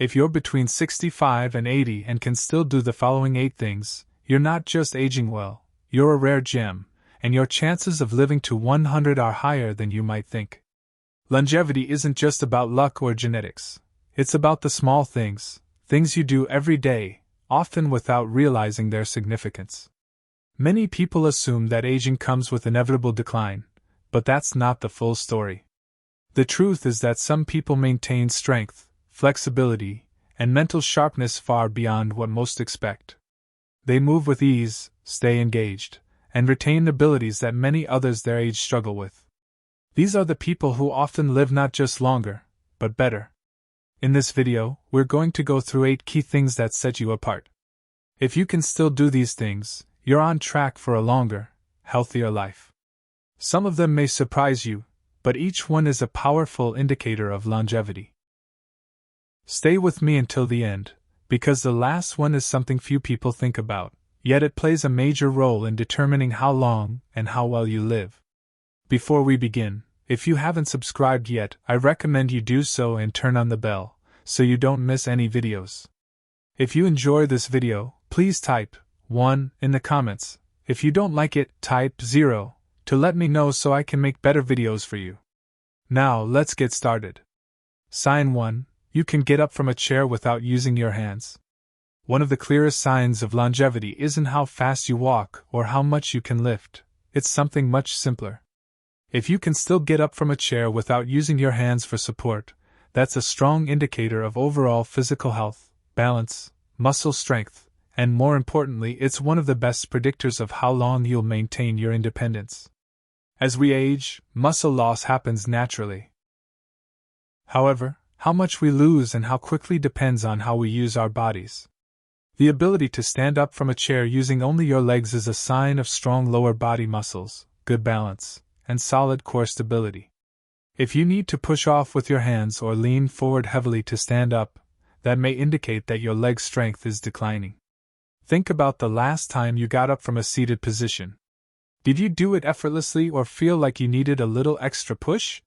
If you're between 65 and 80 and can still do the following 8 things, you're not just aging well, you're a rare gem, and your chances of living to 100 are higher than you might think. Longevity isn't just about luck or genetics. It's about the small things you do every day, often without realizing their significance. Many people assume that aging comes with inevitable decline, but that's not the full story. The truth is that some people maintain strength, flexibility, and mental sharpness far beyond what most expect. They move with ease, stay engaged, and retain abilities that many others their age struggle with. These are the people who often live not just longer, but better. In this video, we're going to go through 8 key things that set you apart. If you can still do these things, you're on track for a longer, healthier life. Some of them may surprise you, but each one is a powerful indicator of longevity. Stay with me until the end, because the last one is something few people think about, yet it plays a major role in determining how long and how well you live. Before we begin, if you haven't subscribed yet, I recommend you do so and turn on the bell, so you don't miss any videos. If you enjoy this video, please type 1 in the comments. If you don't like it, type 0 to let me know so I can make better videos for you. Now, let's get started. Sign 1. You can get up from a chair without using your hands. One of the clearest signs of longevity isn't how fast you walk or how much you can lift. It's something much simpler. If you can still get up from a chair without using your hands for support, that's a strong indicator of overall physical health, balance, muscle strength, and more importantly, it's one of the best predictors of how long you'll maintain your independence. As we age, muscle loss happens naturally. However, how much we lose and how quickly depends on how we use our bodies. The ability to stand up from a chair using only your legs is a sign of strong lower body muscles, good balance, and solid core stability. If you need to push off with your hands or lean forward heavily to stand up, that may indicate that your leg strength is declining. Think about the last time you got up from a seated position. Did you do it effortlessly or feel like you needed a little extra push?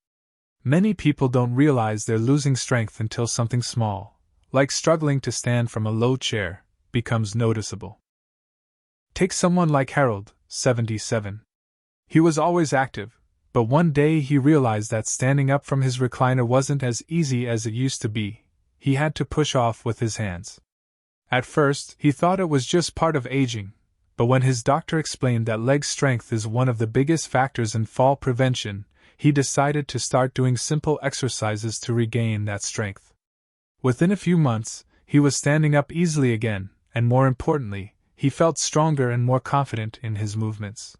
Many people don't realize they're losing strength until something small, like struggling to stand from a low chair, becomes noticeable. Take someone like Harold, 77. He was always active, but one day he realized that standing up from his recliner wasn't as easy as it used to be. He had to push off with his hands. At first, he thought it was just part of aging, but when his doctor explained that leg strength is one of the biggest factors in fall prevention, he decided to start doing simple exercises to regain that strength. Within a few months, he was standing up easily again, and more importantly, he felt stronger and more confident in his movements.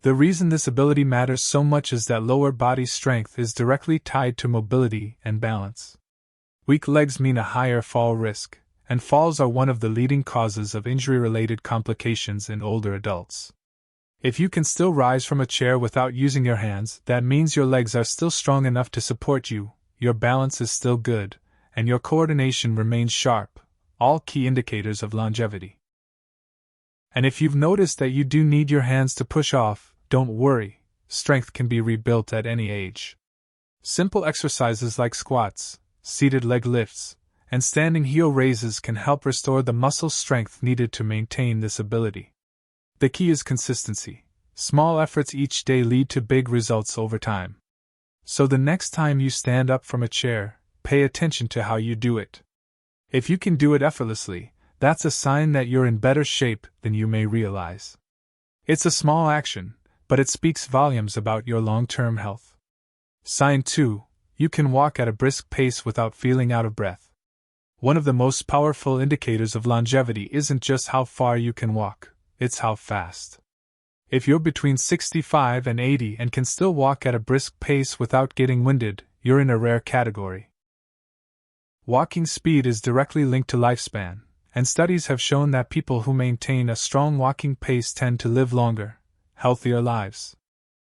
The reason this ability matters so much is that lower body strength is directly tied to mobility and balance. Weak legs mean a higher fall risk, and falls are one of the leading causes of injury-related complications in older adults. If you can still rise from a chair without using your hands, that means your legs are still strong enough to support you, your balance is still good, and your coordination remains sharp, all key indicators of longevity. And if you've noticed that you do need your hands to push off, don't worry, strength can be rebuilt at any age. Simple exercises like squats, seated leg lifts, and standing heel raises can help restore the muscle strength needed to maintain this ability. The key is consistency. Small efforts each day lead to big results over time. So the next time you stand up from a chair, pay attention to how you do it. If you can do it effortlessly, that's a sign that you're in better shape than you may realize. It's a small action, but it speaks volumes about your long-term health. Sign 2. You can walk at a brisk pace without feeling out of breath. One of the most powerful indicators of longevity isn't just how far you can walk, it's how fast. If you're between 65 and 80 and can still walk at a brisk pace without getting winded, you're in a rare category. Walking speed is directly linked to lifespan, and studies have shown that people who maintain a strong walking pace tend to live longer, healthier lives.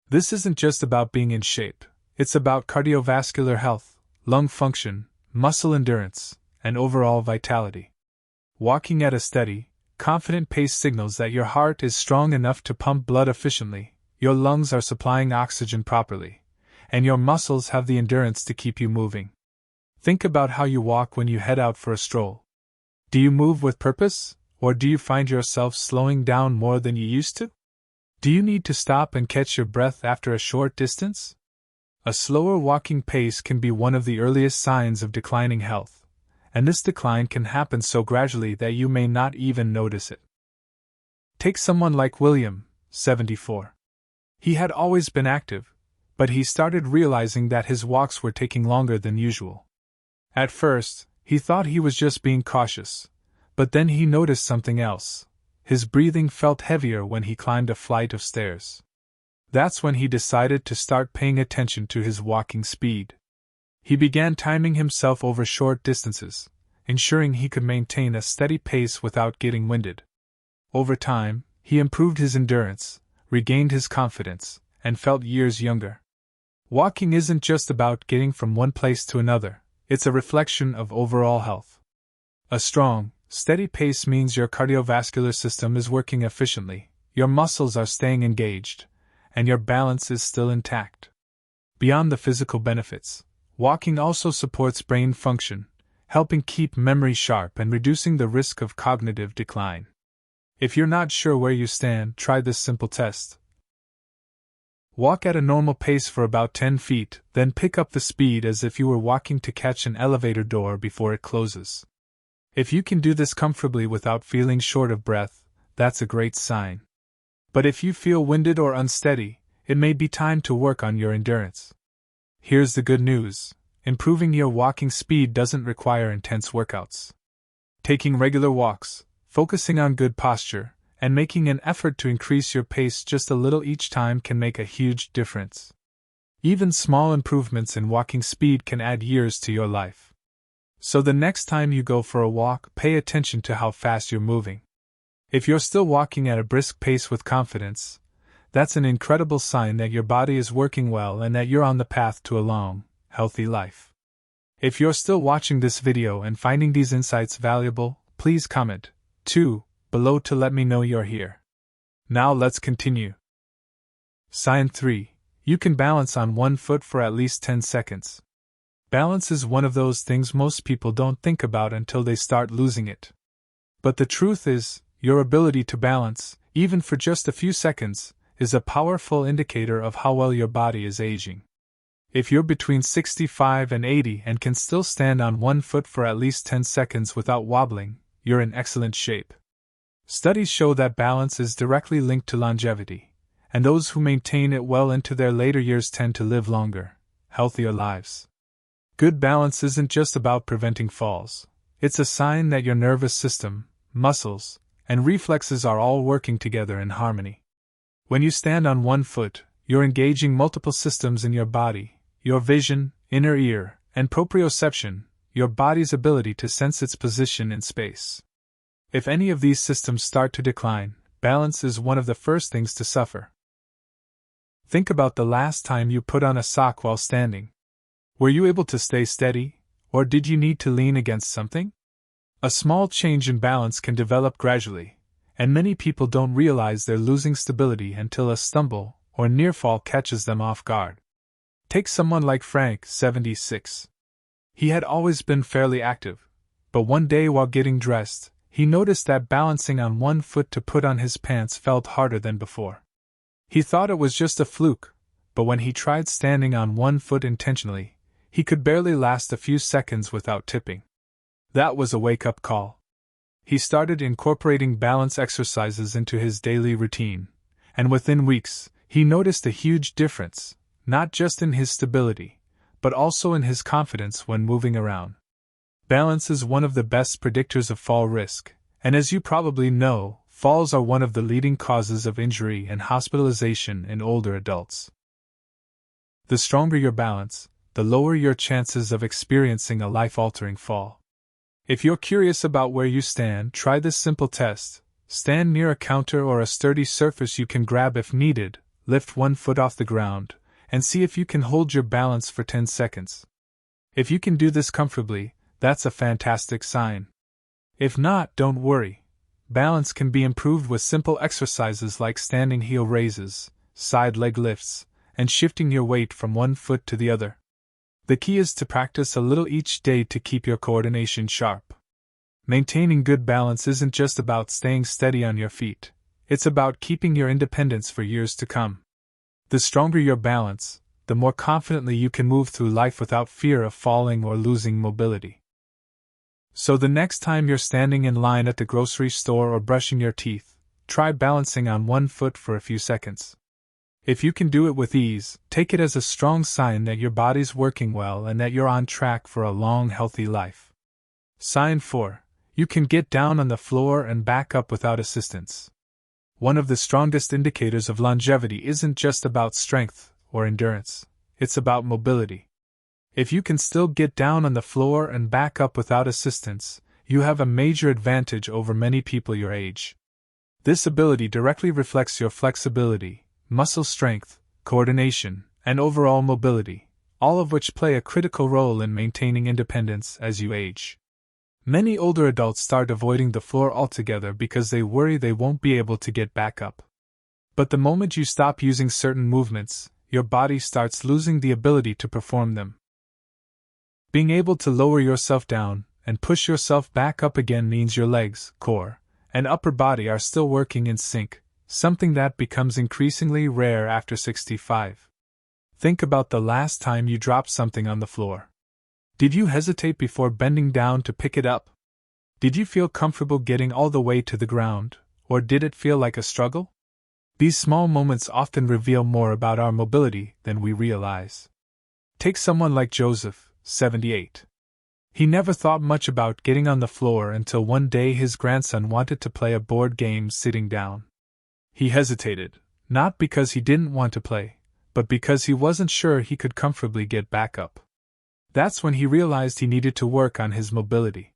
This isn't just about being in shape, it's about cardiovascular health, lung function, muscle endurance, and overall vitality. Walking at a steady, confident pace signals that your heart is strong enough to pump blood efficiently, your lungs are supplying oxygen properly, and your muscles have the endurance to keep you moving. Think about how you walk when you head out for a stroll. Do you move with purpose, or do you find yourself slowing down more than you used to? Do you need to stop and catch your breath after a short distance? A slower walking pace can be one of the earliest signs of declining health, and this decline can happen so gradually that you may not even notice it. Take someone like William, 74. He had always been active, but he started realizing that his walks were taking longer than usual. At first, he thought he was just being cautious, but then he noticed something else. His breathing felt heavier when he climbed a flight of stairs. That's when he decided to start paying attention to his walking speed. He began timing himself over short distances, ensuring he could maintain a steady pace without getting winded. Over time, he improved his endurance, regained his confidence, and felt years younger. Walking isn't just about getting from one place to another, it's a reflection of overall health. A strong, steady pace means your cardiovascular system is working efficiently, your muscles are staying engaged, and your balance is still intact. Beyond the physical benefits, walking also supports brain function, helping keep memory sharp and reducing the risk of cognitive decline. If you're not sure where you stand, try this simple test. Walk at a normal pace for about 10 feet, then pick up the speed as if you were walking to catch an elevator door before it closes. If you can do this comfortably without feeling short of breath, that's a great sign. But if you feel winded or unsteady, it may be time to work on your endurance. Here's the good news: improving your walking speed doesn't require intense workouts. Taking regular walks, focusing on good posture, and making an effort to increase your pace just a little each time can make a huge difference. Even small improvements in walking speed can add years to your life. So the next time you go for a walk, pay attention to how fast you're moving. If you're still walking at a brisk pace with confidence, that's an incredible sign that your body is working well and that you're on the path to a long, healthy life. If you're still watching this video and finding these insights valuable, please comment, too, below to let me know you're here. Now let's continue. Sign 3. You can balance on one foot for at least 10 seconds. Balance is one of those things most people don't think about until they start losing it. But the truth is, your ability to balance, even for just a few seconds, is a powerful indicator of how well your body is aging. If you're between 65 and 80 and can still stand on one foot for at least 10 seconds without wobbling, you're in excellent shape. Studies show that balance is directly linked to longevity, and those who maintain it well into their later years tend to live longer, healthier lives. Good balance isn't just about preventing falls. It's a sign that your nervous system, muscles, and reflexes are all working together in harmony. When you stand on one foot, you're engaging multiple systems in your body: your vision, inner ear, and proprioception, your body's ability to sense its position in space. If any of these systems start to decline, balance is one of the first things to suffer. Think about the last time you put on a sock while standing. Were you able to stay steady, or did you need to lean against something? A small change in balance can develop gradually, and many people don't realize they're losing stability until a stumble or near fall catches them off guard. Take someone like Frank, 76. He had always been fairly active, but one day while getting dressed, he noticed that balancing on one foot to put on his pants felt harder than before. He thought it was just a fluke, but when he tried standing on one foot intentionally, he could barely last a few seconds without tipping. That was a wake-up call. He started incorporating balance exercises into his daily routine, and within weeks, he noticed a huge difference, not just in his stability, but also in his confidence when moving around. Balance is one of the best predictors of fall risk, and as you probably know, falls are one of the leading causes of injury and hospitalization in older adults. The stronger your balance, the lower your chances of experiencing a life-altering fall. If you're curious about where you stand, try this simple test. Stand near a counter or a sturdy surface you can grab if needed, lift one foot off the ground, and see if you can hold your balance for 10 seconds. If you can do this comfortably, that's a fantastic sign. If not, don't worry. Balance can be improved with simple exercises like standing heel raises, side leg lifts, and shifting your weight from one foot to the other. The key is to practice a little each day to keep your coordination sharp. Maintaining good balance isn't just about staying steady on your feet, it's about keeping your independence for years to come. The stronger your balance, the more confidently you can move through life without fear of falling or losing mobility. So the next time you're standing in line at the grocery store or brushing your teeth, try balancing on one foot for a few seconds. If you can do it with ease, take it as a strong sign that your body's working well and that you're on track for a long, healthy life. Sign 4. You can get down on the floor and back up without assistance. One of the strongest indicators of longevity isn't just about strength or endurance, it's about mobility. If you can still get down on the floor and back up without assistance, you have a major advantage over many people your age. This ability directly reflects your flexibility, muscle strength, coordination, and overall mobility, all of which play a critical role in maintaining independence as you age. Many older adults start avoiding the floor altogether because they worry they won't be able to get back up. But the moment you stop using certain movements, your body starts losing the ability to perform them. Being able to lower yourself down and push yourself back up again means your legs, core, and upper body are still working in sync, something that becomes increasingly rare after 65. Think about the last time you dropped something on the floor. Did you hesitate before bending down to pick it up? Did you feel comfortable getting all the way to the ground, or did it feel like a struggle? These small moments often reveal more about our mobility than we realize. Take someone like Joseph, 78. He never thought much about getting on the floor until one day his grandson wanted to play a board game sitting down. He hesitated, not because he didn't want to play, but because he wasn't sure he could comfortably get back up. That's when he realized he needed to work on his mobility.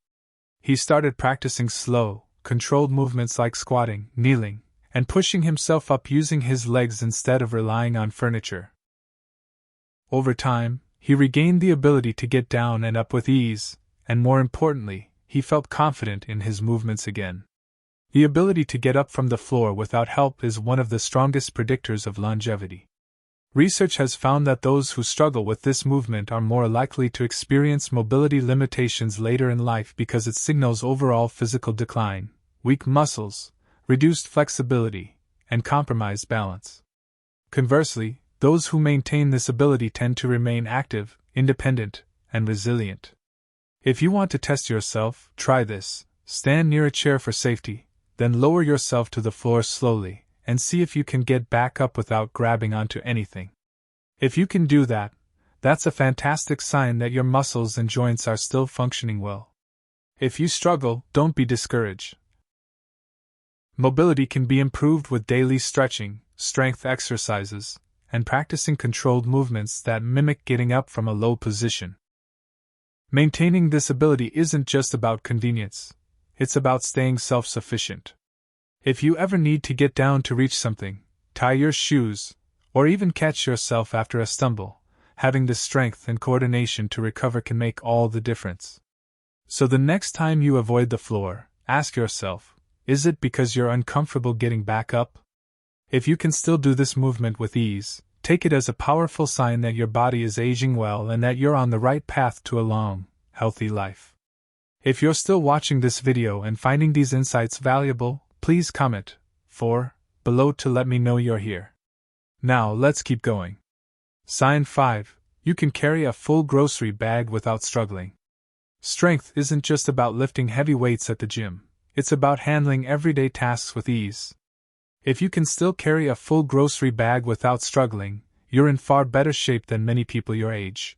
He started practicing slow, controlled movements like squatting, kneeling, and pushing himself up using his legs instead of relying on furniture. Over time, he regained the ability to get down and up with ease, and more importantly, he felt confident in his movements again. The ability to get up from the floor without help is one of the strongest predictors of longevity. Research has found that those who struggle with this movement are more likely to experience mobility limitations later in life because it signals overall physical decline, weak muscles, reduced flexibility, and compromised balance. Conversely, those who maintain this ability tend to remain active, independent, and resilient. If you want to test yourself, try this: stand near a chair for safety, then lower yourself to the floor slowly, and see if you can get back up without grabbing onto anything. If you can do that, that's a fantastic sign that your muscles and joints are still functioning well. If you struggle, don't be discouraged. Mobility can be improved with daily stretching, strength exercises, and practicing controlled movements that mimic getting up from a low position. Maintaining this ability isn't just about convenience, it's about staying self-sufficient. If you ever need to get down to reach something, tie your shoes, or even catch yourself after a stumble, having the strength and coordination to recover can make all the difference. So the next time you avoid the floor, ask yourself, is it because you're uncomfortable getting back up? If you can still do this movement with ease, take it as a powerful sign that your body is aging well and that you're on the right path to a long, healthy life. If you're still watching this video and finding these insights valuable, please comment 4 below to let me know you're here. Now let's keep going. Sign 5. You can carry a full grocery bag without struggling. Strength isn't just about lifting heavy weights at the gym, it's about handling everyday tasks with ease. If you can still carry a full grocery bag without struggling, you're in far better shape than many people your age.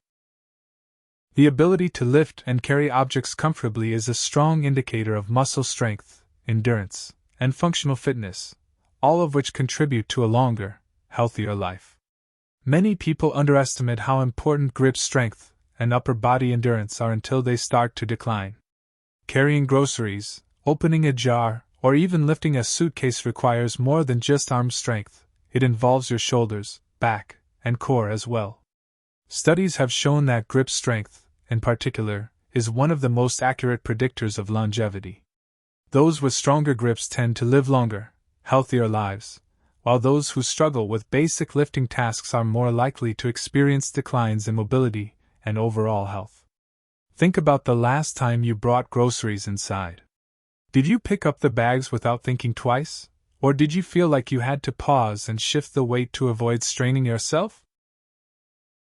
The ability to lift and carry objects comfortably is a strong indicator of muscle strength, endurance, and functional fitness, all of which contribute to a longer, healthier life. Many people underestimate how important grip strength and upper body endurance are until they start to decline. Carrying groceries, opening a jar, or even lifting a suitcase requires more than just arm strength. It involves your shoulders, back, and core as well. Studies have shown that grip strength, in particular, is one of the most accurate predictors of longevity. Those with stronger grips tend to live longer, healthier lives, while those who struggle with basic lifting tasks are more likely to experience declines in mobility and overall health. Think about the last time you brought groceries inside. Did you pick up the bags without thinking twice? Or did you feel like you had to pause and shift the weight to avoid straining yourself?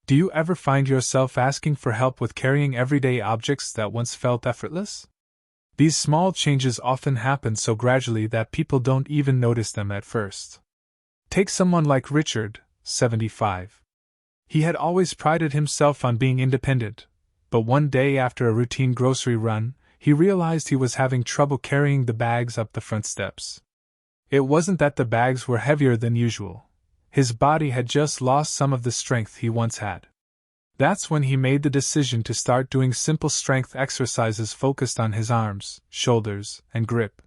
Do you ever find yourself asking for help with carrying everyday objects that once felt effortless? These small changes often happen so gradually that people don't even notice them at first. Take someone like Richard, 75. He had always prided himself on being independent, but one day after a routine grocery run, he realized he was having trouble carrying the bags up the front steps. It wasn't that the bags were heavier than usual. His body had just lost some of the strength he once had. That's when he made the decision to start doing simple strength exercises focused on his arms, shoulders, and grip.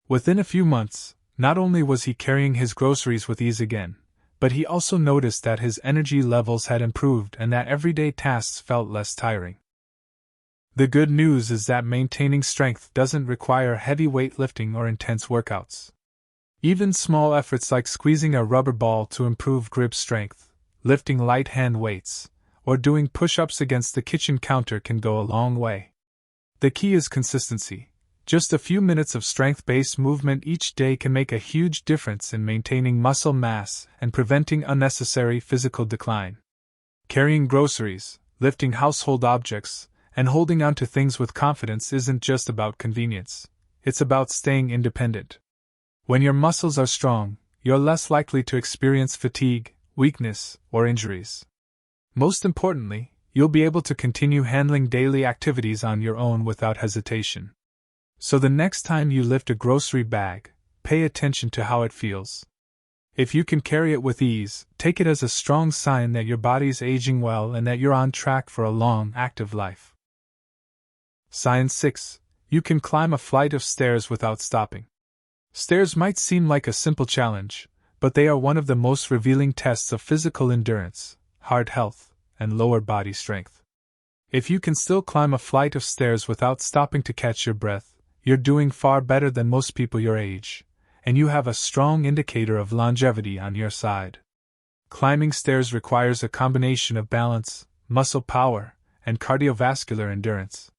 Within a few months, not only was he carrying his groceries with ease again, but he also noticed that his energy levels had improved and that everyday tasks felt less tiring. The good news is that maintaining strength doesn't require heavy weightlifting or intense workouts. Even small efforts like squeezing a rubber ball to improve grip strength, lifting light hand weights, or doing push-ups against the kitchen counter can go a long way. The key is consistency. Just a few minutes of strength-based movement each day can make a huge difference in maintaining muscle mass and preventing unnecessary physical decline. Carrying groceries, lifting household objects, and holding on to things with confidence isn't just about convenience. It's about staying independent. When your muscles are strong, you're less likely to experience fatigue, weakness, or injuries. Most importantly, you'll be able to continue handling daily activities on your own without hesitation. So the next time you lift a grocery bag, pay attention to how it feels. If you can carry it with ease, take it as a strong sign that your body's aging well and that you're on track for a long, active life. Sign 6. You can climb a flight of stairs without stopping. Stairs might seem like a simple challenge, but they are one of the most revealing tests of physical endurance, heart health, and lower body strength. If you can still climb a flight of stairs without stopping to catch your breath, you're doing far better than most people your age, and you have a strong indicator of longevity on your side. Climbing stairs requires a combination of balance, muscle power, and cardiovascular endurance.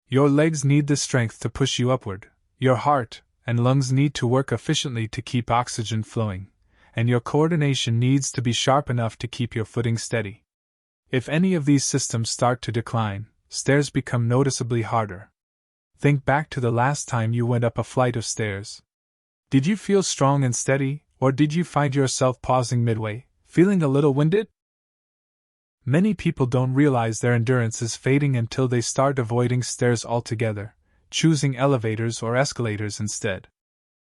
Your legs need the strength to push you upward, your heart and lungs need to work efficiently to keep oxygen flowing, and your coordination needs to be sharp enough to keep your footing steady. If any of these systems start to decline, stairs become noticeably harder. Think back to the last time you went up a flight of stairs. Did you feel strong and steady, or did you find yourself pausing midway, feeling a little winded? Many people don't realize their endurance is fading until they start avoiding stairs altogether, choosing elevators or escalators instead.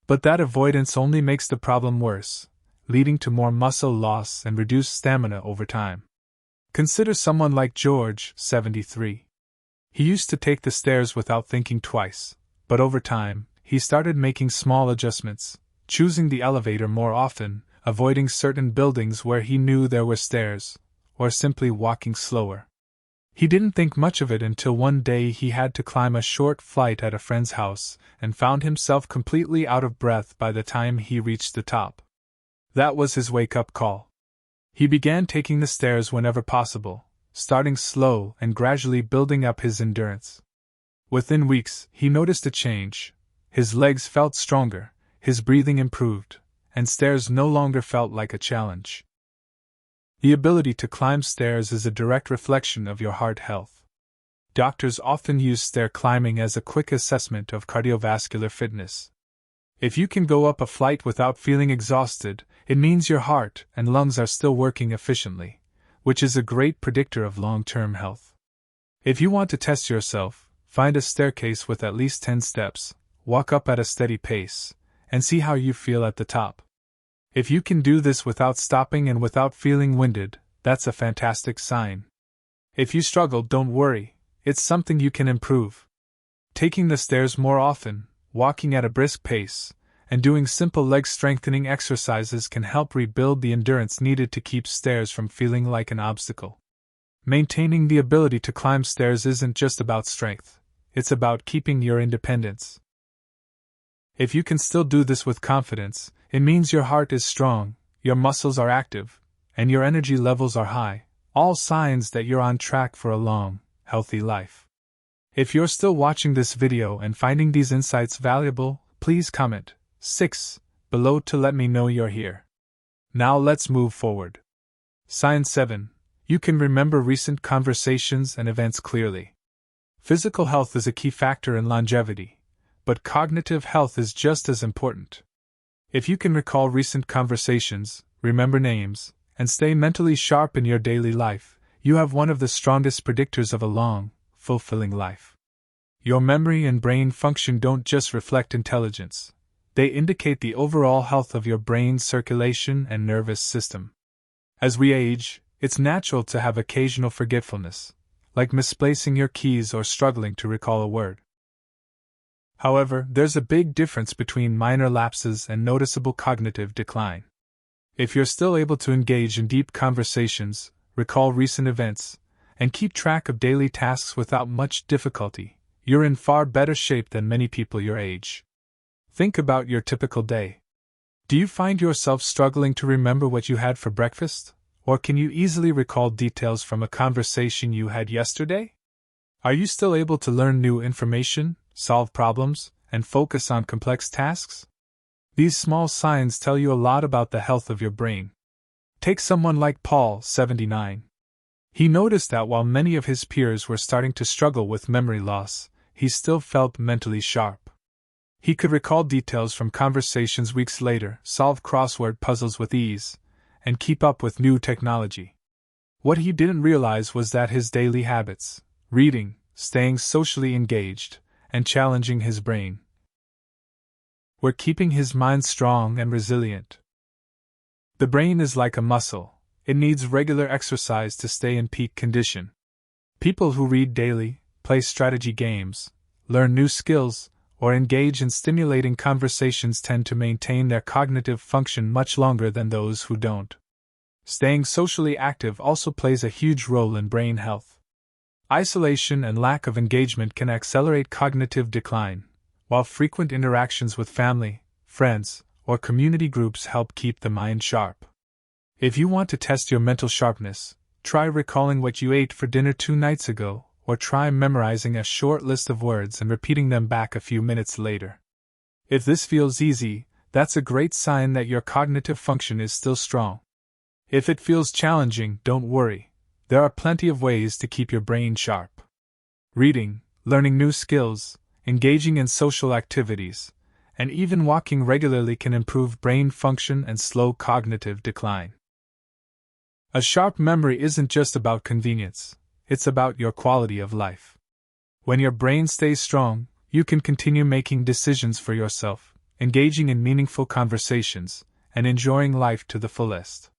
But that avoidance only makes the problem worse, leading to more muscle loss and reduced stamina over time. Consider someone like George, 73. He used to take the stairs without thinking twice, but over time, he started making small adjustments, choosing the elevator more often, avoiding certain buildings where he knew there were stairs, or simply walking slower. He didn't think much of it until one day he had to climb a short flight at a friend's house and found himself completely out of breath by the time he reached the top. That was his wake-up call. He began taking the stairs whenever possible, starting slow and gradually building up his endurance. Within weeks, he noticed a change. His legs felt stronger, his breathing improved, and stairs no longer felt like a challenge. The ability to climb stairs is a direct reflection of your heart health. Doctors often use stair climbing as a quick assessment of cardiovascular fitness. If you can go up a flight without feeling exhausted, it means your heart and lungs are still working efficiently, which is a great predictor of long-term health. If you want to test yourself, find a staircase with at least 10 steps, walk up at a steady pace, and see how you feel at the top. If you can do this without stopping and without feeling winded, that's a fantastic sign. If you struggle, don't worry, it's something you can improve. Taking the stairs more often, walking at a brisk pace, and doing simple leg strengthening exercises can help rebuild the endurance needed to keep stairs from feeling like an obstacle. Maintaining the ability to climb stairs isn't just about strength, it's about keeping your independence. If you can still do this with confidence, it means your heart is strong, your muscles are active, and your energy levels are high, all signs that you're on track for a long, healthy life. If you're still watching this video and finding these insights valuable, please comment 6 below to let me know you're here. Now let's move forward. Sign 7. You can remember recent conversations and events clearly. Physical health is a key factor in longevity, but cognitive health is just as important. If you can recall recent conversations, remember names, and stay mentally sharp in your daily life, you have one of the strongest predictors of a long, fulfilling life. Your memory and brain function don't just reflect intelligence, they indicate the overall health of your brain's circulation and nervous system. As we age, it's natural to have occasional forgetfulness, like misplacing your keys or struggling to recall a word. However, there's a big difference between minor lapses and noticeable cognitive decline. If you're still able to engage in deep conversations, recall recent events, and keep track of daily tasks without much difficulty, you're in far better shape than many people your age. Think about your typical day. Do you find yourself struggling to remember what you had for breakfast? Or can you easily recall details from a conversation you had yesterday? Are you still able to learn new information, solve problems, and focus on complex tasks? These small signs tell you a lot about the health of your brain. Take someone like Paul, 79. He noticed that while many of his peers were starting to struggle with memory loss, he still felt mentally sharp. He could recall details from conversations weeks later, solve crossword puzzles with ease, and keep up with new technology. What he didn't realize was that his daily habits, reading, staying socially engaged, and challenging his brain, were keeping his mind strong and resilient. The brain is like a muscle, it needs regular exercise to stay in peak condition. People who read daily, play strategy games, learn new skills, or engage in stimulating conversations tend to maintain their cognitive function much longer than those who don't. Staying socially active also plays a huge role in brain health. Isolation and lack of engagement can accelerate cognitive decline, while frequent interactions with family, friends, or community groups help keep the mind sharp. If you want to test your mental sharpness, try recalling what you ate for dinner 2 nights ago, or try memorizing a short list of words and repeating them back a few minutes later. If this feels easy, that's a great sign that your cognitive function is still strong. If it feels challenging, don't worry. There are plenty of ways to keep your brain sharp. Reading, learning new skills, engaging in social activities, and even walking regularly can improve brain function and slow cognitive decline. A sharp memory isn't just about convenience, it's about your quality of life. When your brain stays strong, you can continue making decisions for yourself, engaging in meaningful conversations, and enjoying life to the fullest.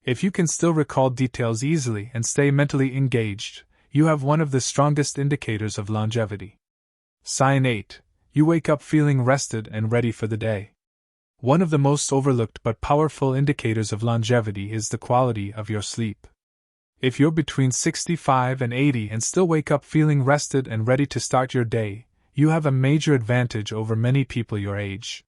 If you can still recall details easily and stay mentally engaged, you have one of the strongest indicators of longevity. Sign 8. You wake up feeling rested and ready for the day. One of the most overlooked but powerful indicators of longevity is the quality of your sleep. If you're between 65 and 80 and still wake up feeling rested and ready to start your day, you have a major advantage over many people your age.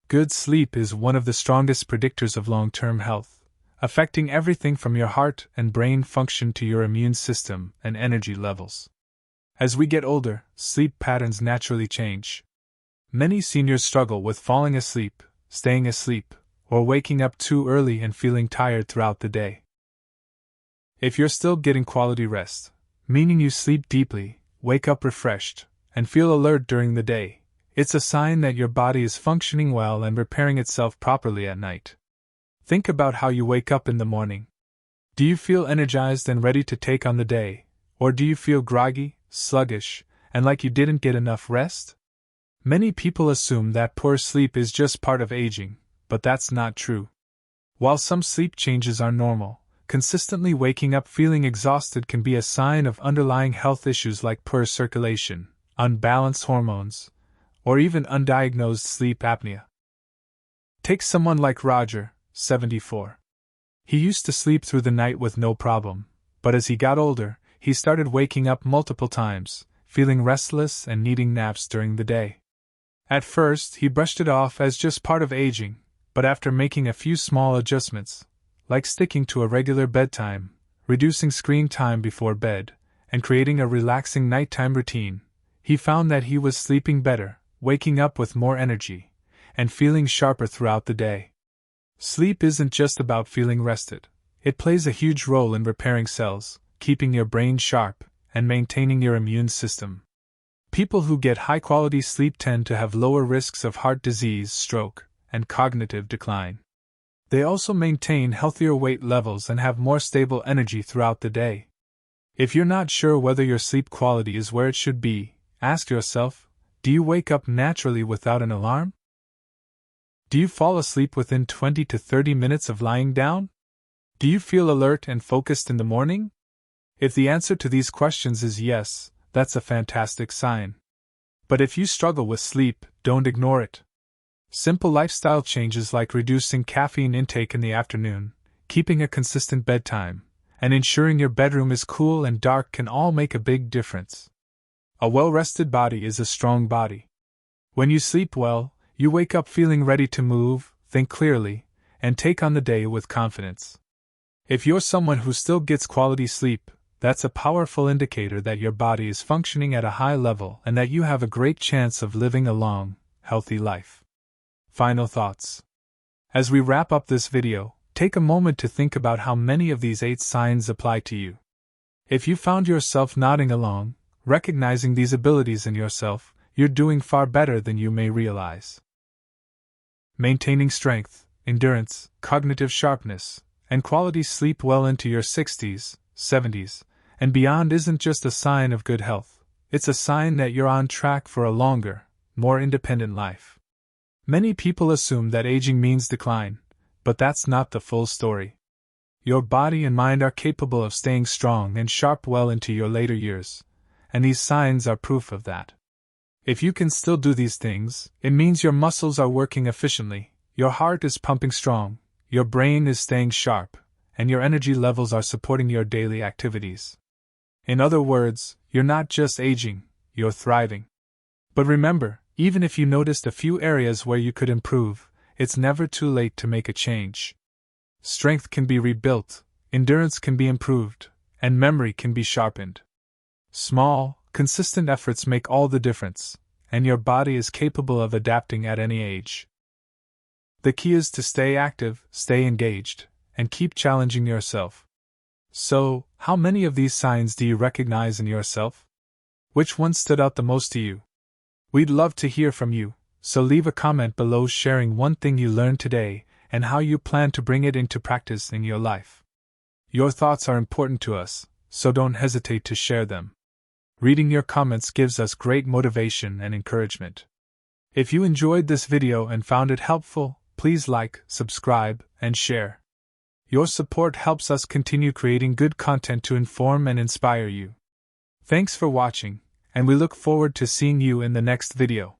Good sleep is one of the strongest predictors of long-term health, affecting everything from your heart and brain function to your immune system and energy levels. As we get older, sleep patterns naturally change. Many seniors struggle with falling asleep, staying asleep, or waking up too early and feeling tired throughout the day. If you're still getting quality rest, meaning you sleep deeply, wake up refreshed, and feel alert during the day, it's a sign that your body is functioning well and repairing itself properly at night. Think about how you wake up in the morning. Do you feel energized and ready to take on the day, or do you feel groggy, sluggish, and like you didn't get enough rest? Many people assume that poor sleep is just part of aging, but that's not true. While some sleep changes are normal, consistently waking up feeling exhausted can be a sign of underlying health issues like poor circulation, unbalanced hormones, or even undiagnosed sleep apnea. Take someone like Roger, 74. He used to sleep through the night with no problem, but as he got older, he started waking up multiple times, feeling restless and needing naps during the day. At first, he brushed it off as just part of aging, but after making a few small adjustments, like sticking to a regular bedtime, reducing screen time before bed, and creating a relaxing nighttime routine, he found that he was sleeping better, waking up with more energy, and feeling sharper throughout the day. Sleep isn't just about feeling rested. It plays a huge role in repairing cells, keeping your brain sharp, and maintaining your immune system. People who get high-quality sleep tend to have lower risks of heart disease, stroke, and cognitive decline. They also maintain healthier weight levels and have more stable energy throughout the day. If you're not sure whether your sleep quality is where it should be, ask yourself, do you wake up naturally without an alarm? Do you fall asleep within 20 to 30 minutes of lying down? Do you feel alert and focused in the morning? If the answer to these questions is yes, that's a fantastic sign. But if you struggle with sleep, don't ignore it. Simple lifestyle changes like reducing caffeine intake in the afternoon, keeping a consistent bedtime, and ensuring your bedroom is cool and dark can all make a big difference. A well-rested body is a strong body. When you sleep well, you wake up feeling ready to move, think clearly, and take on the day with confidence. If you're someone who still gets quality sleep, that's a powerful indicator that your body is functioning at a high level and that you have a great chance of living a long, healthy life. Final thoughts. As we wrap up this video, take a moment to think about how many of these 8 signs apply to you. If you found yourself nodding along, recognizing these abilities in yourself, you're doing far better than you may realize. Maintaining strength, endurance, cognitive sharpness, and quality sleep well into your 60s, 70s, and beyond isn't just a sign of good health, it's a sign that you're on track for a longer, more independent life. Many people assume that aging means decline, but that's not the full story. Your body and mind are capable of staying strong and sharp well into your later years, and these signs are proof of that. If you can still do these things, it means your muscles are working efficiently, your heart is pumping strong, your brain is staying sharp, and your energy levels are supporting your daily activities. In other words, you're not just aging, you're thriving. But remember, even if you noticed a few areas where you could improve, it's never too late to make a change. Strength can be rebuilt, endurance can be improved, and memory can be sharpened. Small, consistent efforts make all the difference, and your body is capable of adapting at any age. The key is to stay active, stay engaged, and keep challenging yourself. So, how many of these signs do you recognize in yourself? Which one stood out the most to you? We'd love to hear from you, so leave a comment below sharing one thing you learned today and how you plan to bring it into practice in your life. Your thoughts are important to us, so don't hesitate to share them. Reading your comments gives us great motivation and encouragement. If you enjoyed this video and found it helpful, please like, subscribe, and share. Your support helps us continue creating good content to inform and inspire you. Thanks for watching, and we look forward to seeing you in the next video.